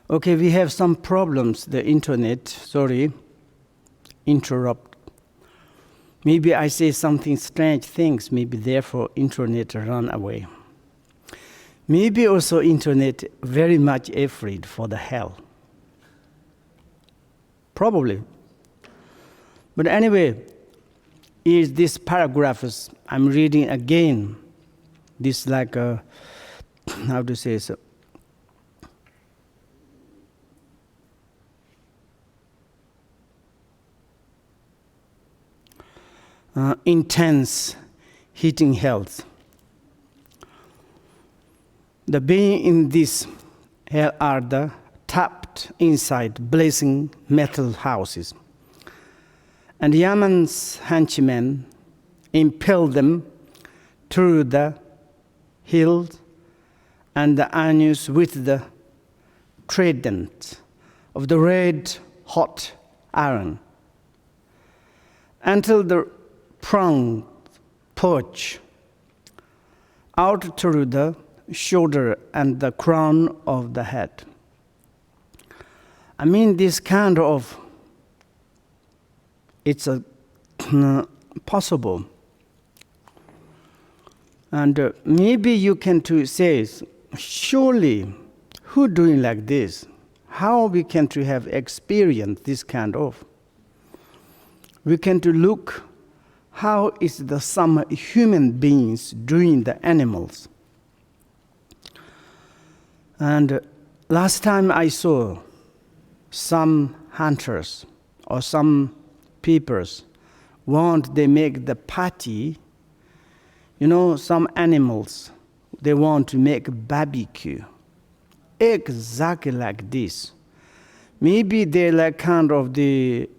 Okay, we have some problems, the internet, sorry, interrupt. Maybe I say something strange things, maybe therefore internet run away. Maybe also internet very much afraid for the hell. Probably. But anyway, is this paragraphs I'm reading again. This like a, how to say so. Intense heating health. The being in this hell are the trapped inside blazing metal houses. And Yaman's henchmen impel them through the hills and the anus with the trident of the red hot iron until the pronged perch out through the shoulder and the crown of the head. I mean, this kind of, it's possible. And maybe you can to say, surely, who doing like this? How we can to have experienced this kind of? We can to look how is the some human beings doing the animals. And last time I saw some hunters or some peoples they make the party, some animals, they want to make barbecue. Exactly like this. Maybe they like kind of the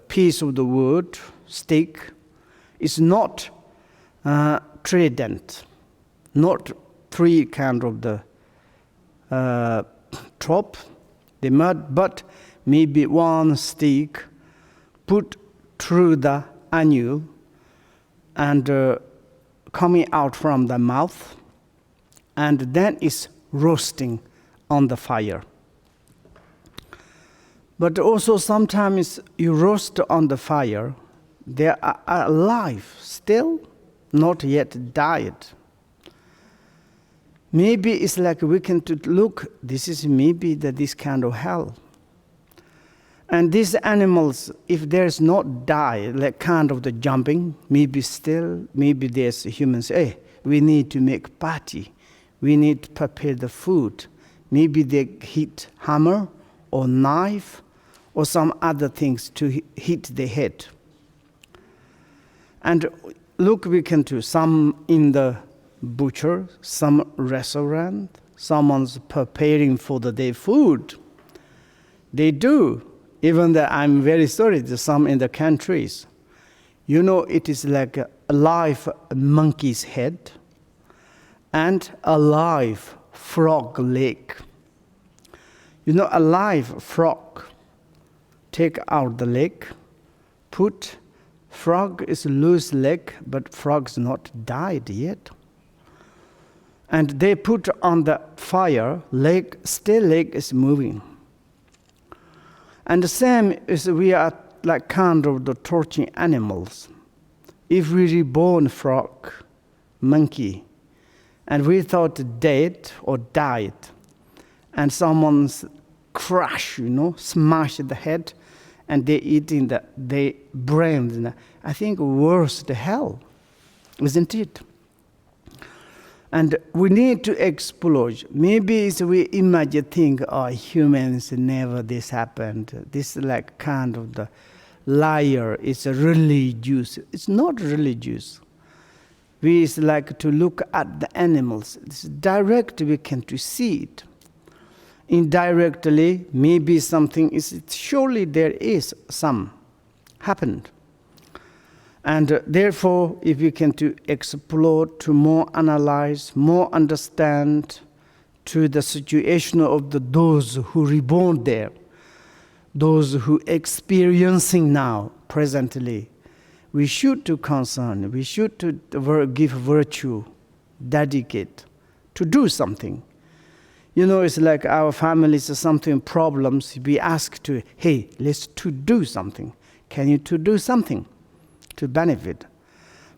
piece of the wood, stick, is not trident, not three kind of the top, the mud, but maybe one stick put through the anus and coming out from the mouth, and then is roasting on the fire. But also sometimes you roast on the fire, they are alive still, not yet died. Maybe it's like we can look, this is maybe this kind of hell. And these animals, if there's not die, like kind of the jumping, maybe there's humans, we need to make party. We need to prepare the food. Maybe they hit hammer or knife or some other things to hit the head. And look, we can do some in the butcher, some restaurant, someone's preparing for the day food. They do. Even though I'm very sorry, there's some in the countries. It is like a live monkey's head and a live frog leg. A live frog, take out the leg, put, frog is loose leg, but frog's not died yet. And they put on the fire, leg is moving. And the same is we are like kind of the torturing animals. If we reborn frog, monkey, and we thought dead or died, and someone's crush, smash the head, and they eating the brain, I think worse the hell, isn't it? And we need to explore. Maybe we imagine, think, humans never this happened. This is like kind of the liar. It's a religious. It's not religious. We like to look at the animals. It's direct. We can to see it. Indirectly, maybe something is. Surely there is some happened. And therefore, if we can to explore, to more analyze, more understand to the situation of those who reborn there, those who experiencing now, presently, we should to concern, we should to give virtue, dedicate, to do something. You know, it's like our families are something problems. We ask to, hey, let's to do something. Can you to do something to benefit?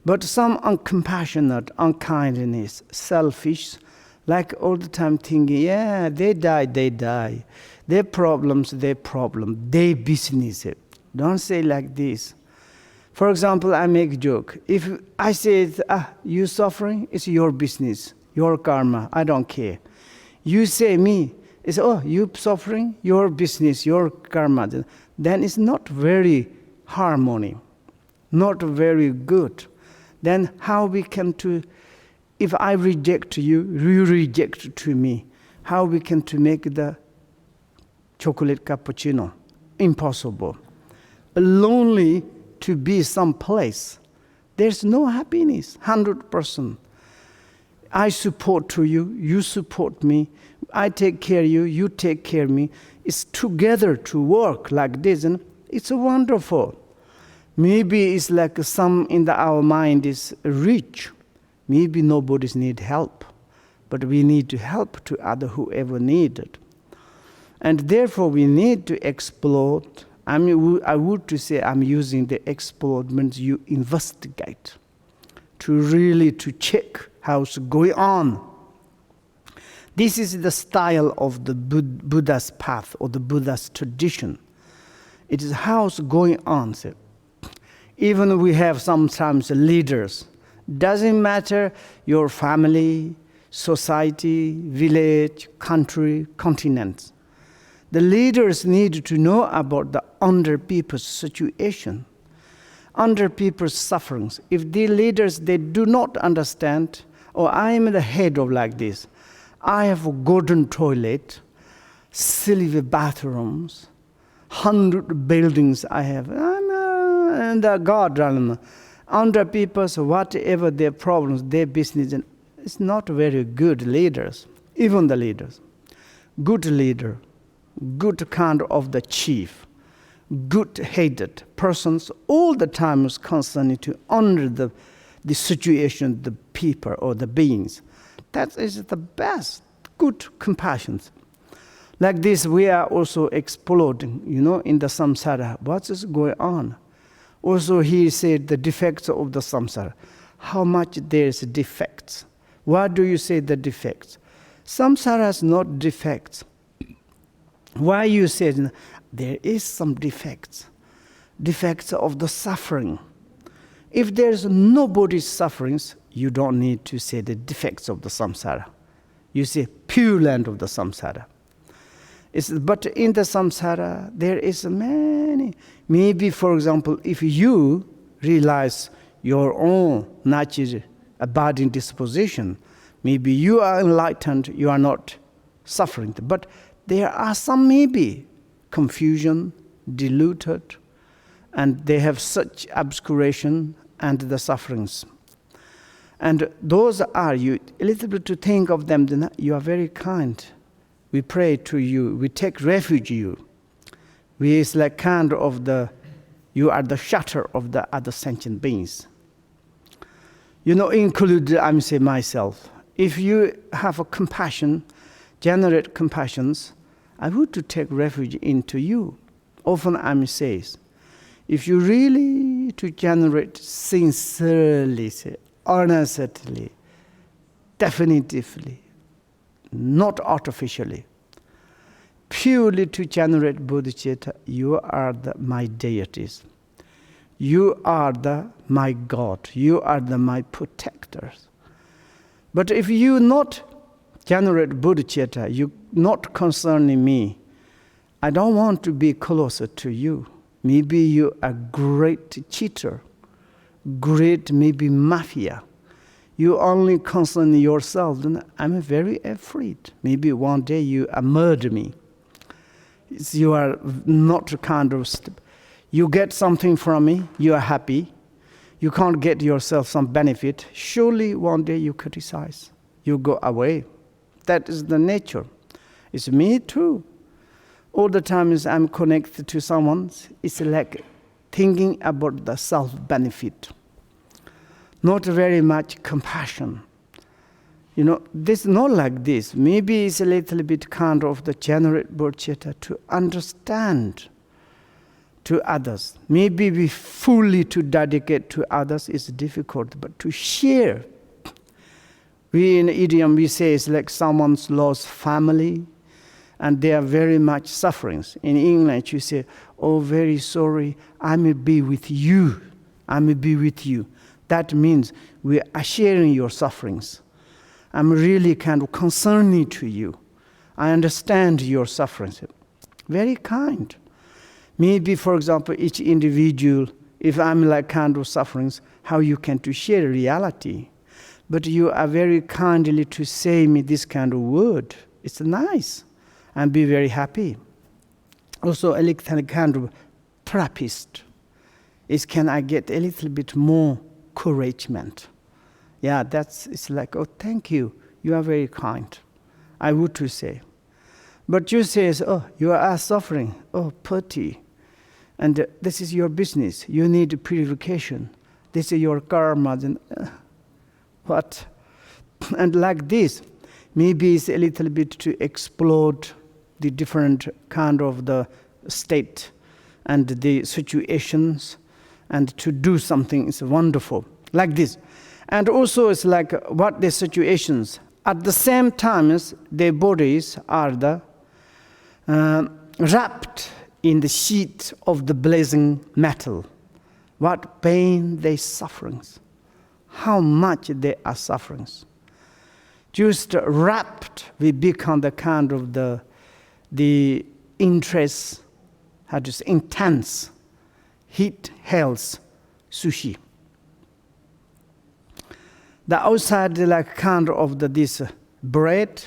But some uncompassionate, unkindness, selfish, like all the time thinking, yeah, they die. Their problems, their business. Don't say like this. For example, I make a joke. If I say, you suffering, it's your business, your karma, I don't care. You say me, it's, you suffering, your business, your karma. Then it's not very harmony, not very good. Then how we can to, if I reject you, you reject to me, how we can to make the chocolate cappuccino? Impossible. Lonely to be someplace. There's no happiness, 100%. I support to you, you support me, I take care of you, you take care of me. It's together to work like this, and it's wonderful. Maybe it's like some in our mind is rich. Maybe nobody's need help, but we need to help to other whoever need it. And therefore we need to explore. I would to say I'm using the explore means you investigate, to really to check how's going on. This is the style of the Buddha's path or the Buddha's tradition. It is how's going on. Even we have sometimes leaders. Doesn't matter your family, society, village, country, continent. The leaders need to know about the under people's situation, under people's sufferings. If the leaders, they do not understand, I am the head of like this. I have a golden toilet, silver bathrooms, 100 buildings I have. And the God, under people's whatever their problems, their business, it's not very good leaders, even the leaders. Good leader, good kind of the chief, good-headed persons all the time is concerning to under the situation, the people or the beings. That is the best, good compassion. Like this, we are also exploding, in the samsara. What is going on? Also, he said the defects of the samsara. How much there is defects? Why do you say the defects? Samsara is not defects. Why you said there is some defects? Defects of the suffering. If there's nobody's sufferings, you don't need to say the defects of the samsara. You say pure land of the samsara. But in the samsara, there is many. Maybe, for example, if you realize your own natural abiding disposition, maybe you are enlightened, you are not suffering. But there are some maybe confusion, diluted, and they have such obscuration and the sufferings. And those are you, a little bit to think of them, then you are very kind. We pray to you, we take refuge in you. We is like kind of you are the shutter of the other sentient beings. Include, I'm saying myself. If you have a compassion, generate compassions, I would to take refuge into you. Often I'm says, if you really to generate sincerely, honestly, definitively, not artificially, purely to generate bodhicitta, you are my deities. You are my God. You are my protectors. But if you not generate bodhicitta, you not concerning me, I don't want to be closer to you. Maybe you are a great cheater, great maybe mafia. You only concern yourself, then I'm very afraid. Maybe one day you murder me. You are not kind of, you get something from me, you are happy. You can't get yourself some benefit. Surely one day you criticize, you go away. That is the nature. It's me too. All the time as I'm connected to someone, it's like thinking about the self-benefit. Not very much compassion. This not like this. Maybe it's a little bit kind of the generate bodhicitta to understand to others. Maybe we fully to dedicate to others is difficult, but to share. We in idiom we say it's like someone's lost family, and they are very much suffering. In English you say, "Oh, very sorry, I may be with you. I may be with you." That means we are sharing your sufferings. I'm really kind of concerning to you. I understand your sufferings. Very kind. Maybe, for example, each individual, if I'm like kind of sufferings, how you can to share reality. But you are very kindly to say me this kind of word. It's nice. And be very happy. Also, a little kind of therapist. Can I get a little bit more encouragement? Yeah, it's like, oh, thank you. You are very kind. I would to say. But you say, oh, you are suffering. Oh, pity. And this is your business. You need purification. This is your karma. Then, what? And like this, maybe it's a little bit to explode the different kind of the state and the situations, and to do something is wonderful. Like this. And also it's like what the situations. At the same time, their bodies are wrapped in the sheet of the blazing metal. What pain they suffering. How much they are suffering. Just wrapped, we become the kind of the interest, how to say, intense heat health sushi. The outside like kind of this bread,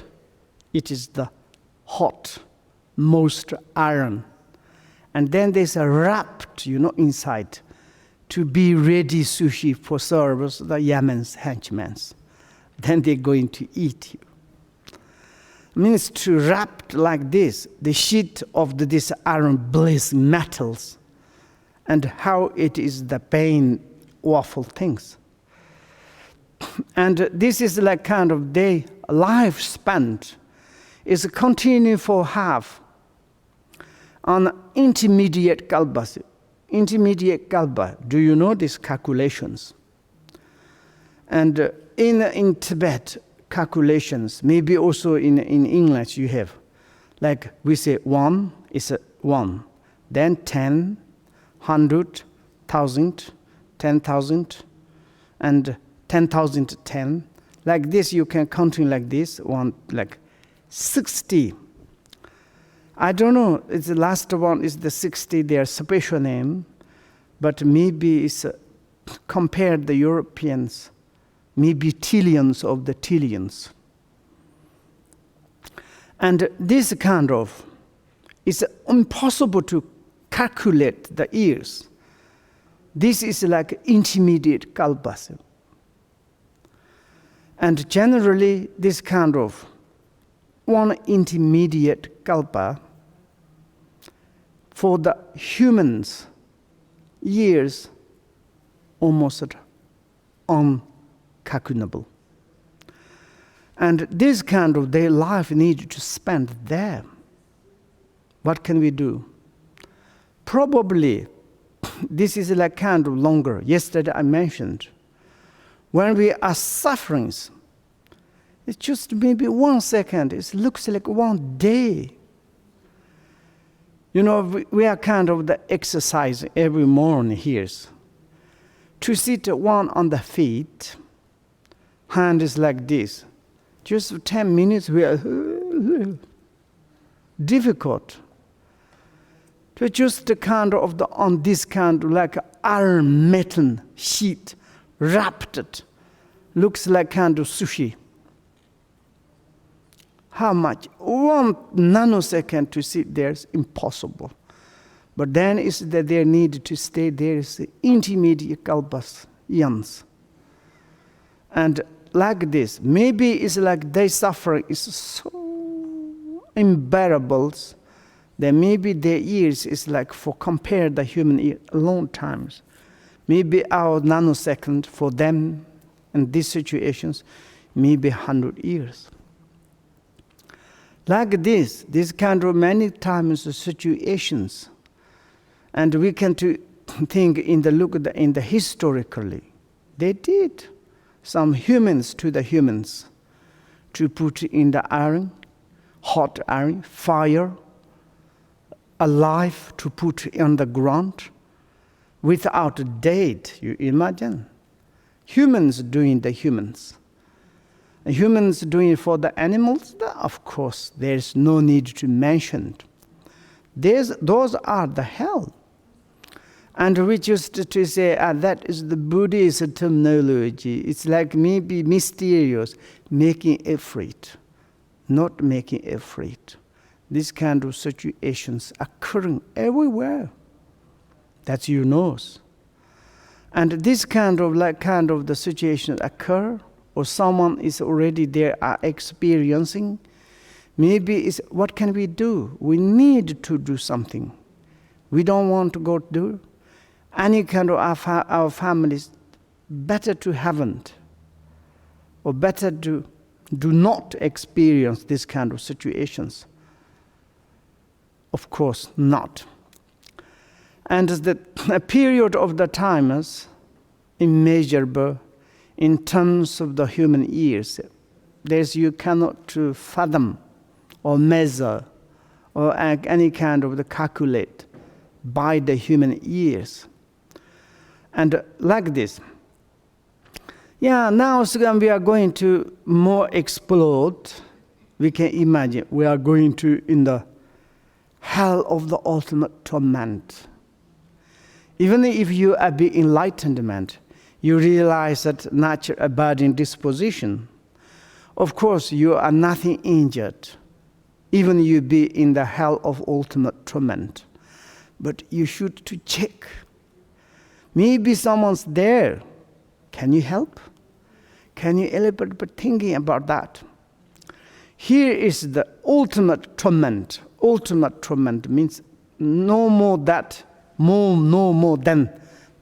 it is the hot, most iron. And then there's a wrapped, inside to be ready sushi for service, the Yemen's henchmen. Then they're going to eat you. Means to wrap like this, the sheet of this iron blaze metals, and how it is the pain, awful things. And this is like kind of their life spent is continue for half on intermediate kalpas. Intermediate kalpa, do you know these calculations? And in Tibet, calculations, maybe also in English you have, like we say 1 is 1, then 10, 100, 1,000, 10,000, and 10,000 10. Like this you can counting like this, one like 60. I don't know, it's the last one is the 60, their special name, but maybe it's compared the Europeans, maybe trillions of the trillions. And this kind of, it's impossible to calculate the years. This is like intermediate kalpas. And generally, this kind of one intermediate kalpa for the humans, years almost uncalculable. And this kind of their life needed to spend there. What can we do? Probably, this is like kind of longer. Yesterday I mentioned, when we are suffering, it's just maybe 1 second. It looks like 1 day. We are kind of the exercise every morning here. To sit one on the feet, hand is like this. Just 10 minutes, we are difficult. To just kind of on this kind of like iron metal sheet, wrapped it, looks like kind of sushi. How much? 1 nanosecond to sit there is impossible. But then is that they need to stay there is the intermediate kalpas, yans. And like this, maybe it's like their suffering is so unbearable that maybe their years is like for compare the human year long times. Maybe our nanosecond for them in these situations, maybe 100 years. Like this kind of many times situations, and we can think in the historically, they did some humans to the humans to put in the iron, hot iron, fire, alive to put on the ground without date. You imagine? Humans doing the humans. Humans doing it for the animals, of course, there's no need to mention. Those are the hell. And we used to say, that is the Buddhist terminology. It's like maybe mysterious, making afraid, not making afraid. These kind of situations occurring everywhere. That's your nose. And this kind of the situations occur, or someone is already there experiencing, maybe it's what can we do? We need to do something. We don't want to go do any kind of our families, better to haven't, or better to do not experience this kind of situations. Of course not. And the period of the time is immeasurable in terms of the human years. You cannot fathom or measure or any kind of the calculate by the human years. And like this. Yeah, now we are going to more explode. We can imagine we are going to in the hell of the ultimate torment. Even if you are be enlightenment, you realize that nature abiding disposition. Of course, you are nothing injured. Even you be in the hell of ultimate torment. But you should to check. Maybe someone's there. Can you help? Can you elaborate by thinking about that? Here is the ultimate torment. Ultimate torment means no more than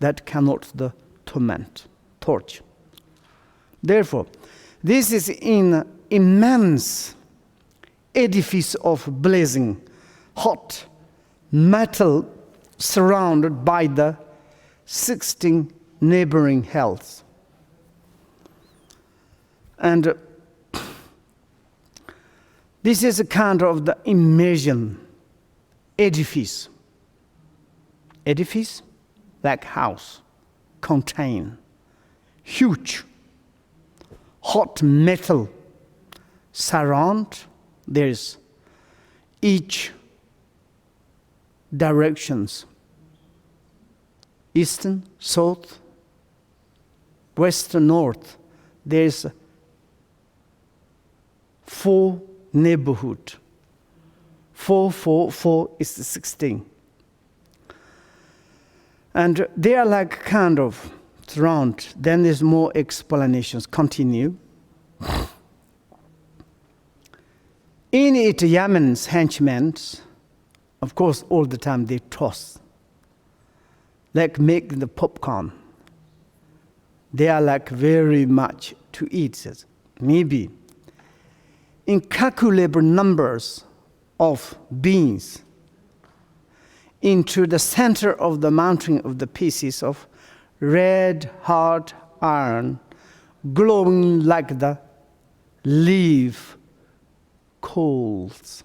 that cannot the torment, torch. Therefore, this is in immense edifice of blazing hot metal surrounded by the 16 neighboring hells. And this is a kind of the immersion edifice. Edifice, like house, contain huge hot metal surround. There's each directions, eastern, south, west, north. There's 4 neighborhood. 4 is 16. And they are like kind of surround. Then there's more explanations. Continue. In it, Yemen's henchmen, of course, all the time they toss, like make the popcorn. They are like very much to eat. Maybe incalculable numbers of beings into the center of the mountain of the pieces of red hot iron, glowing like the leaf coals.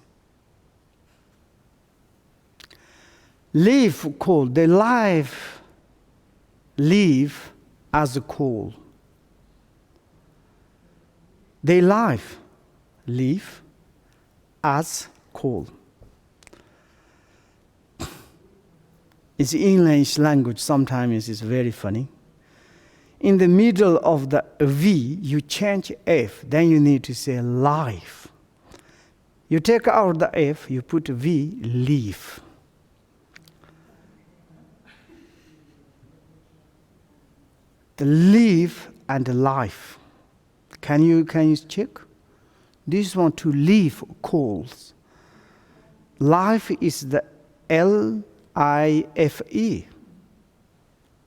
Leaf coal, the life leaf as a coal. They life leaf as coal. It's English language, sometimes it's very funny. In the middle of the V, you change F, then you need to say life. You take out the F, you put V, leaf. The leaf and the life. Can you check? This one to leaf coals. Life is the L-I-F-E.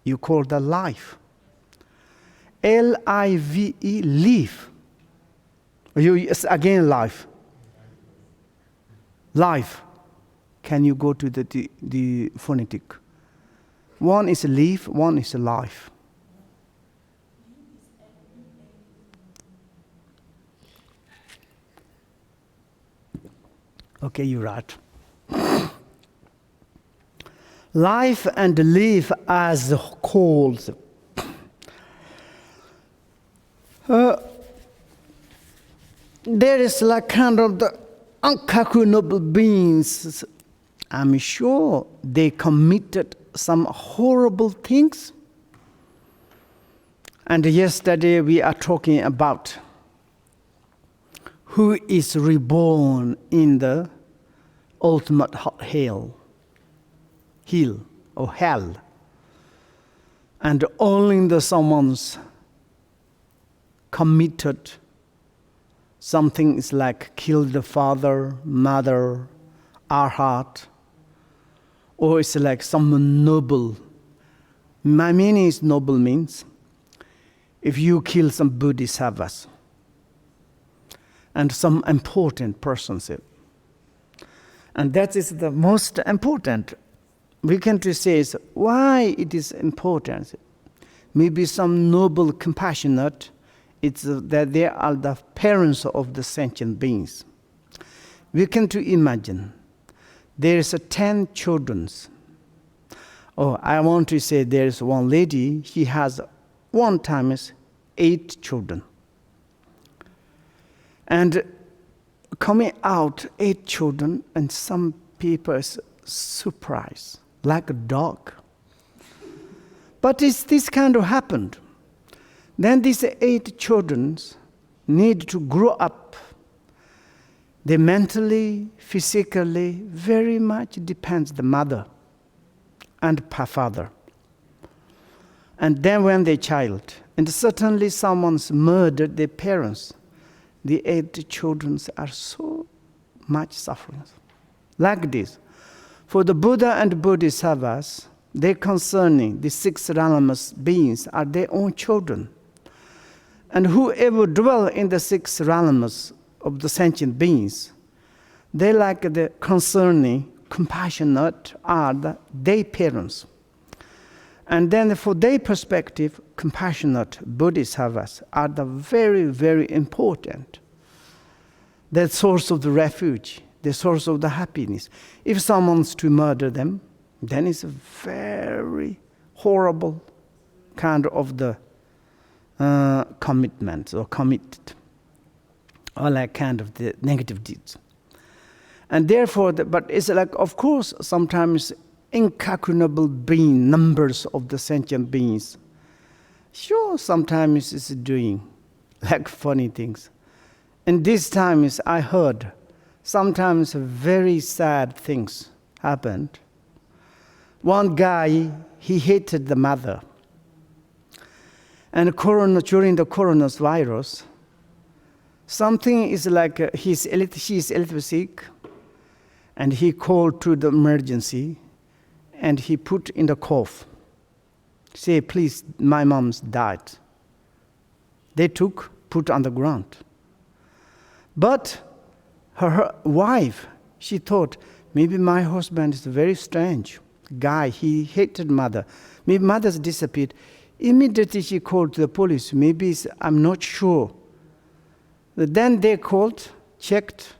You call the life. L-I-V-E, leaf. Again, life. Life. Can you go to the phonetic? One is leaf, one is life. Okay, you're right. Life and leaf as called. There is like kind of the unkaku noble beings. I'm sure they committed some horrible things. And yesterday we are talking about who is reborn in the ultimate hell or hell. And only the someone's committed something is like killed the father, mother, arhat, or it's like some noble. My meaning is noble means if you kill some bodhisattvas and some important persons. And that is the most important. We can say is why it is important. Maybe some noble, compassionate, it's that they are the parents of the sentient beings. We can imagine there is 10 children. Oh, I want to say there is one lady, she has one time 8 children. And coming out 8 children, and some people surprised, like a dog. But it's this kind of happened. Then these 8 children need to grow up. They mentally, physically, very much depends the mother and father. And then when they're child, and certainly someone's murdered their parents, the 8 children are so much suffering. Like this. For the Buddha and Bodhisattvas, they concerning the 6 realms beings are their own children. And whoever dwell in the 6 realms of the sentient beings, they like the concerning, compassionate are their parents. And then for their perspective, compassionate bodhisattvas are the very, very important. The source of the refuge, the source of the happiness. If someone's to murder them, then it's a very horrible kind of the commitment or committed, or like kind of the negative deeds. And therefore, but it's like, of course, sometimes incalculable being, numbers of the sentient beings. Sure, sometimes it's doing like funny things. And this time I heard sometimes very sad things happened. One guy, he hated the mother. And during the coronavirus, something is like she's a little sick, and he called to the emergency, and he put in the cough. Say, please, my mom's died. They put on the ground. But her wife, she thought, maybe my husband is a very strange guy. He hated mother. Maybe mother's disappeared. Immediately she called the police. Maybe I'm not sure. Then they called, checked,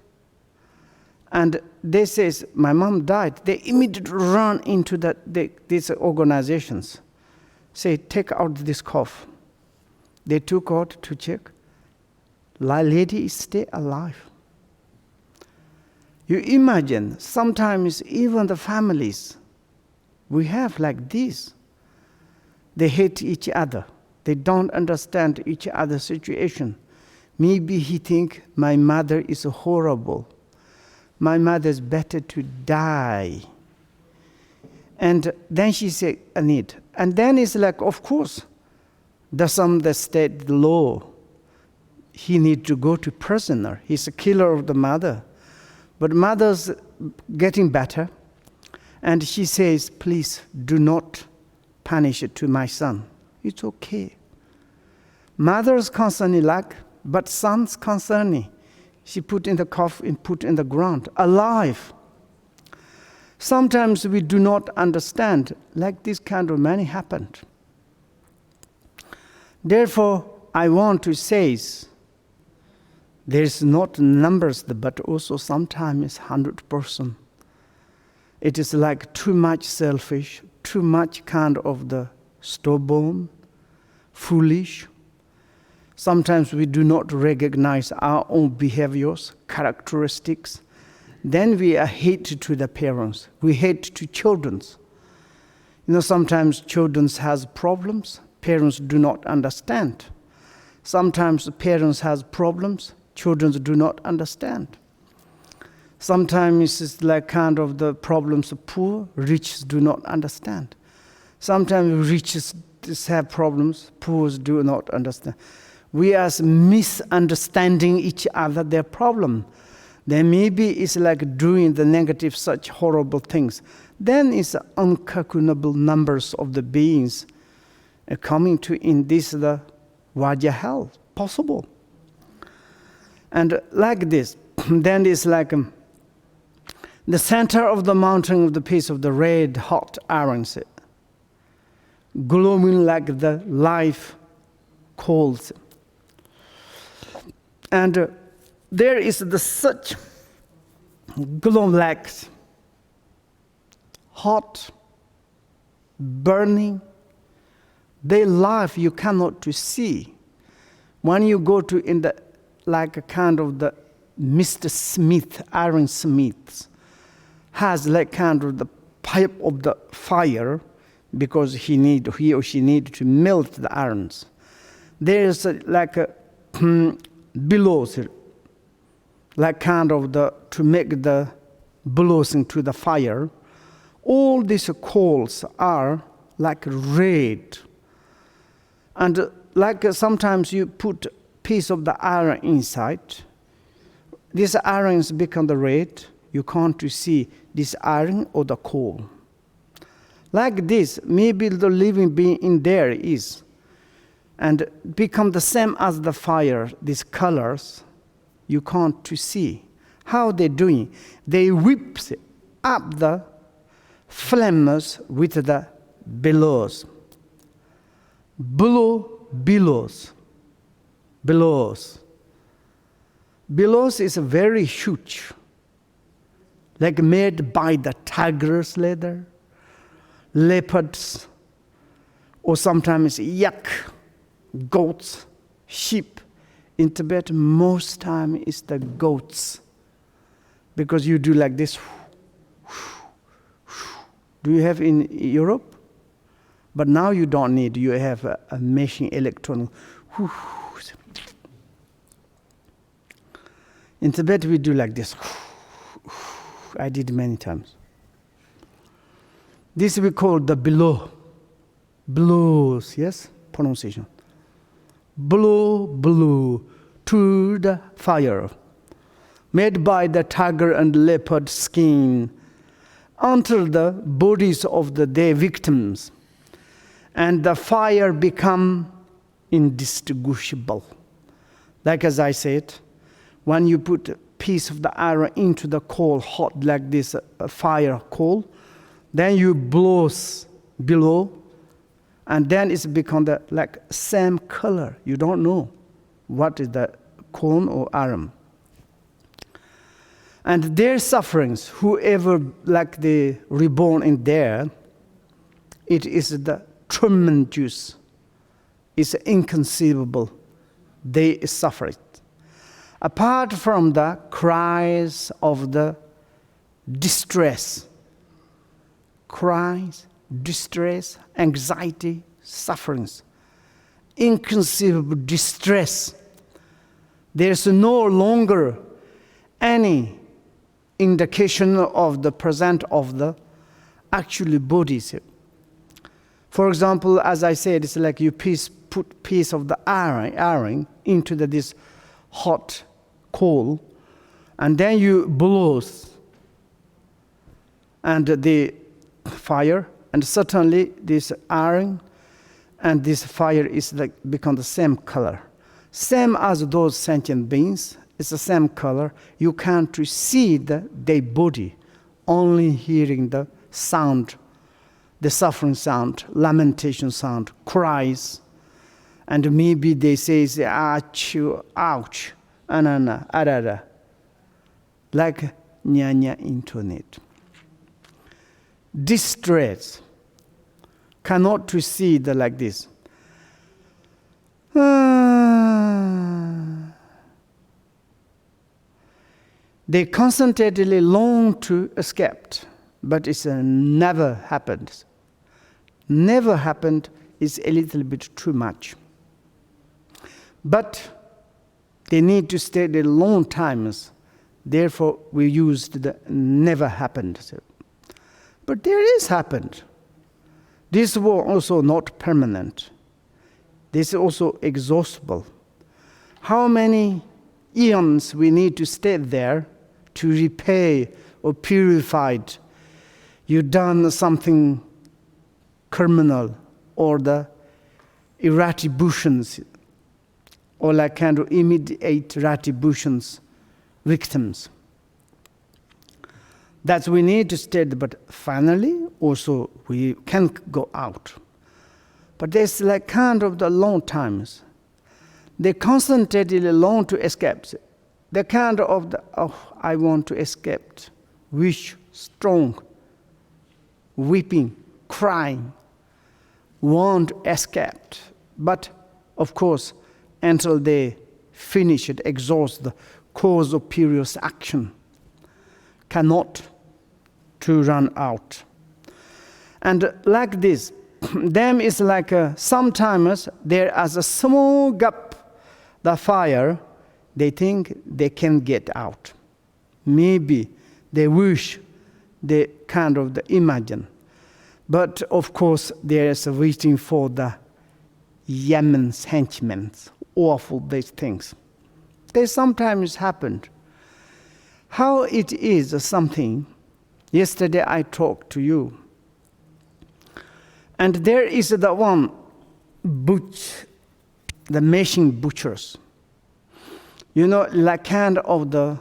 and they says, my mom died. They immediately run into these organizations. Say, take out this cough. They took out to check. Lady is still alive. You imagine, sometimes even the families, we have like this. They hate each other. They don't understand each other's situation. Maybe he think my mother is horrible. My mother's better to die. And then she said, I need. And then it's like, of course, the state law, he need to go to prisoner. He's a killer of the mother. But mother's getting better. And she says, please do not punish it to my son. It's okay. Mother's constantly like, But son's concerning. She put in the coffin, put in the ground, alive. Sometimes we do not understand, like this kind of many happened. Therefore, I want to say, there is not numbers, but also sometimes 100%. It is like too much selfish, too much kind of the stubborn, foolish. Sometimes we do not recognize our own behaviors, characteristics. Then we are hate to the parents. We hate to children. Sometimes children has problems. Parents do not understand. Sometimes parents has problems. Children do not understand. Sometimes it's like kind of the problems of poor, rich do not understand. Sometimes rich have problems, poor do not understand. We are misunderstanding each other, their problem. Then maybe it's like doing the negative, such horrible things. Then it's uncalculable numbers of the beings coming to in this the Vajra hell, possible. And like this, then it's like the center of the mountain of the piece of the red hot irons, glowing like the live coals. And there is the such glow like hot, burning. They live you cannot to see. When you go to in the like a kind of the Mr. Smith, iron smiths, has like kind of the pipe of the fire because he or she need to melt the irons. There is like a bellows, like kind of the to make the bellows into the fire. All these coals are like red, and like sometimes you put piece of the iron inside. These irons become the red. You can't see this iron or the coal. Like this, maybe the living being in there is, and become the same as the fire. These colors, you can't to see. How they doing? They whip up the flames with the bellows. Bellows. Bellows is very huge, like made by the tiger's leather, leopards, or sometimes yak, goats, sheep. In Tibet, most time is the goats, because you do like this. Do you have in Europe? But now you don't need. You have a machine, electronic. In Tibet, we do like this. I did many times. This we call the blow. Blows, yes? Pronunciation. Blow to the fire, made by the tiger and leopard skin, onto the bodies of their victims. And the fire become indistinguishable. Like as I said, when you put a piece of the iron into the coal, hot like this fire coal, then you blows below, and then it's become the like same color. You don't know what is the coal or iron. And their sufferings, whoever like they reborn in there, it is the tremendous, it's inconceivable. They suffer it. Apart from the cries of the distress, anxiety, sufferings, inconceivable distress, there's no longer any indication of the present of the actual bodies. For example, as I said, it's like you put piece of the iron into this hot coal, and then you blows and the fire, and certainly this iron and this fire is like become the same color. same as those sentient beings. It's the same color. You can't see their body, only hearing the sound, the suffering sound, lamentation sound, cries. And maybe they say, ouch, ouch, anana, arara, like nyanya intonate. Distress cannot recede like this. They constantly long to escape, but it's never happened. Never happened is a little bit too much. But they need to stay the long times. Therefore, we used the never happened. But there is happened. This was also not permanent. This is also exhaustible. How many eons we need to stay there to repay or purify? You done something criminal or the retributions or like kind of immediate retributions victims. That we need to stay, but finally also we can go out. But there's like kind of the long times. They constantly long to escape. The kind of the, I want to escape, wish, strong, weeping, crying, want to escape. But of course, until they finish it, exhaust the cause of previous action, cannot to run out. And like this, them is like sometimes there is a small gap, the fire, they think they can get out. Maybe they wish, they kind of imagine. But of course, there is waiting for the Yemen's henchmen, awful these things. They sometimes happened. How it is something, yesterday I talked to you, and there is the one the machine butchers. You know, like kind of the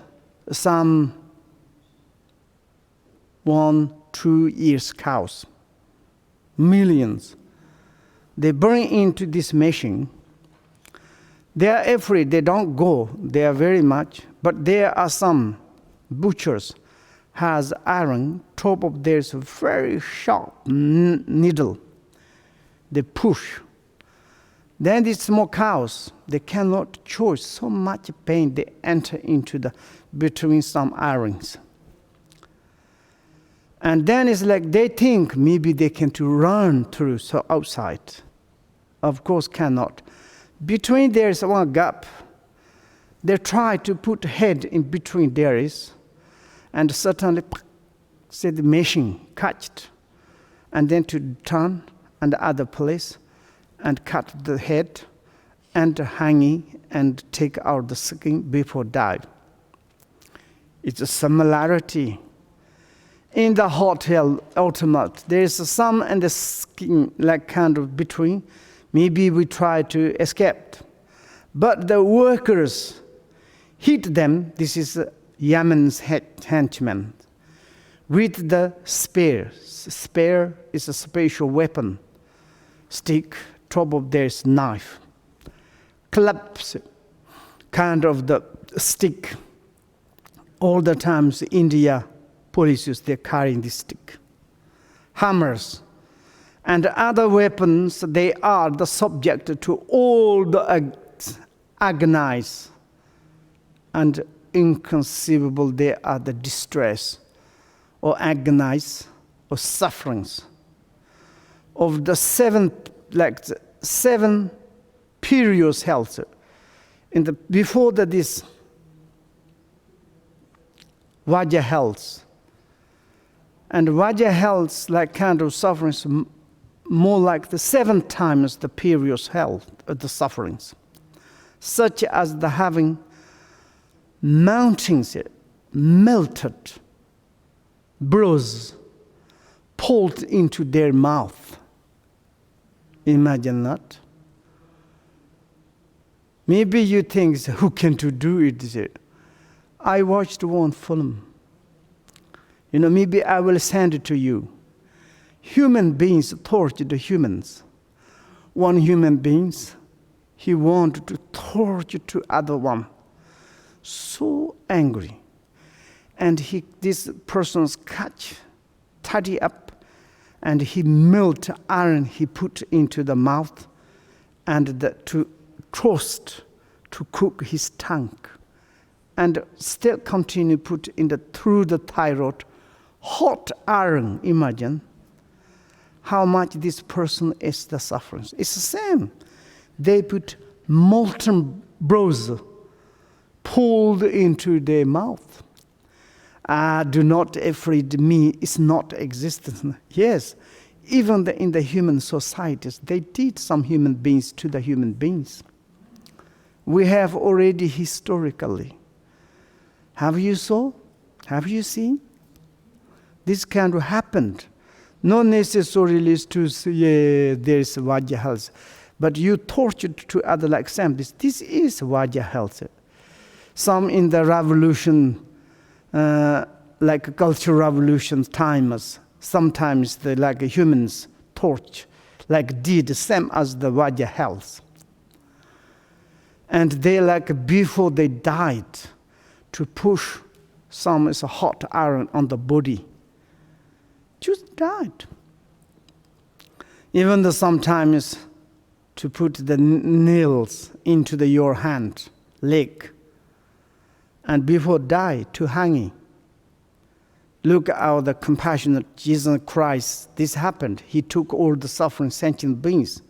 some 1-2 years cows, millions. They bring into this machine. They are afraid, they don't go, they are very much, but there are some butchers has iron, top of there's a very sharp needle. They push. Then these small cows, they cannot choose so much pain, they enter into the between some irons. And then it's like they think maybe they can to run through so outside. Of course cannot. Between there is one gap. They try to put head in between there is, and suddenly say the machine catched, and then to turn and the other place and cut the head and hanging and take out the skin before die. It's a similarity. In the hotel ultimate, there is some and the skin like kind of between. Maybe we try to escape. But the workers hit them, this is Yemen's henchmen, with the spear. Spear is a special weapon. Stick, top of there's knife. Clubs, kind of the stick. All the times India police, they're carrying this stick. Hammers. And other weapons, they are the subject to all the agonize and inconceivable. They are the distress or agonize or sufferings of the seven periods health. Before this Vajra health, and Vajra health like kind of sufferings more like the 7 times the previous health of the sufferings, such as the having mountains melted, bruised, pulled into their mouth. Imagine that. Maybe you think, who can to do it? I watched one film. Maybe I will send it to you. Human beings tortured humans. One human being, he wanted to torture to other one. So angry. And this person's catch, tidy up, and he melt iron he put into the mouth, and to toast to cook his tongue, and still continue put through the thyroid, hot iron. Imagine how much this person is the suffering. It's the same. They put molten bronze pulled into their mouth. Do not afraid me, it's not existence. Yes, even in the human societies, they did some human beings to the human beings. We have already historically. Have you saw? Have you seen? This kind of happened. Not necessarily to say, there is Vajra health, but you tortured to other like Sam. This is Vajra health. Some in the revolution, like cultural revolution times, sometimes they like humans torch, like did the same as the Vajra health. And they like before they died to push some is a hot iron on the body. Just died. Even though sometimes to put the nails into your hand, leg, and before die to hanging. Look how the compassionate Jesus Christ, this happened. He took all the suffering sentient beings.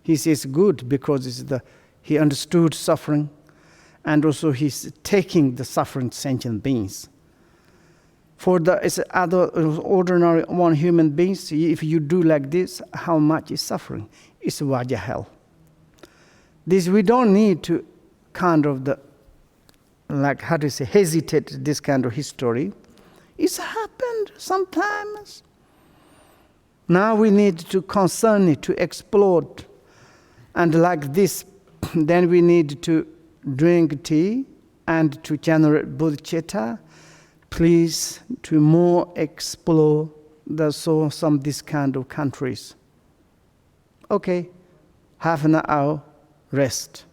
He says good because he understood suffering, and also he's taking the suffering sentient beings. For the other ordinary one human beings, if you do like this, how much is suffering? It's Vajra hell. This we don't need to kind of hesitate this kind of history. It's happened sometimes. Now we need to concern it, to explore. And like this, then we need to drink tea and to generate bodhicitta. Please to more explore some this kind of countries. Okay, half an hour rest.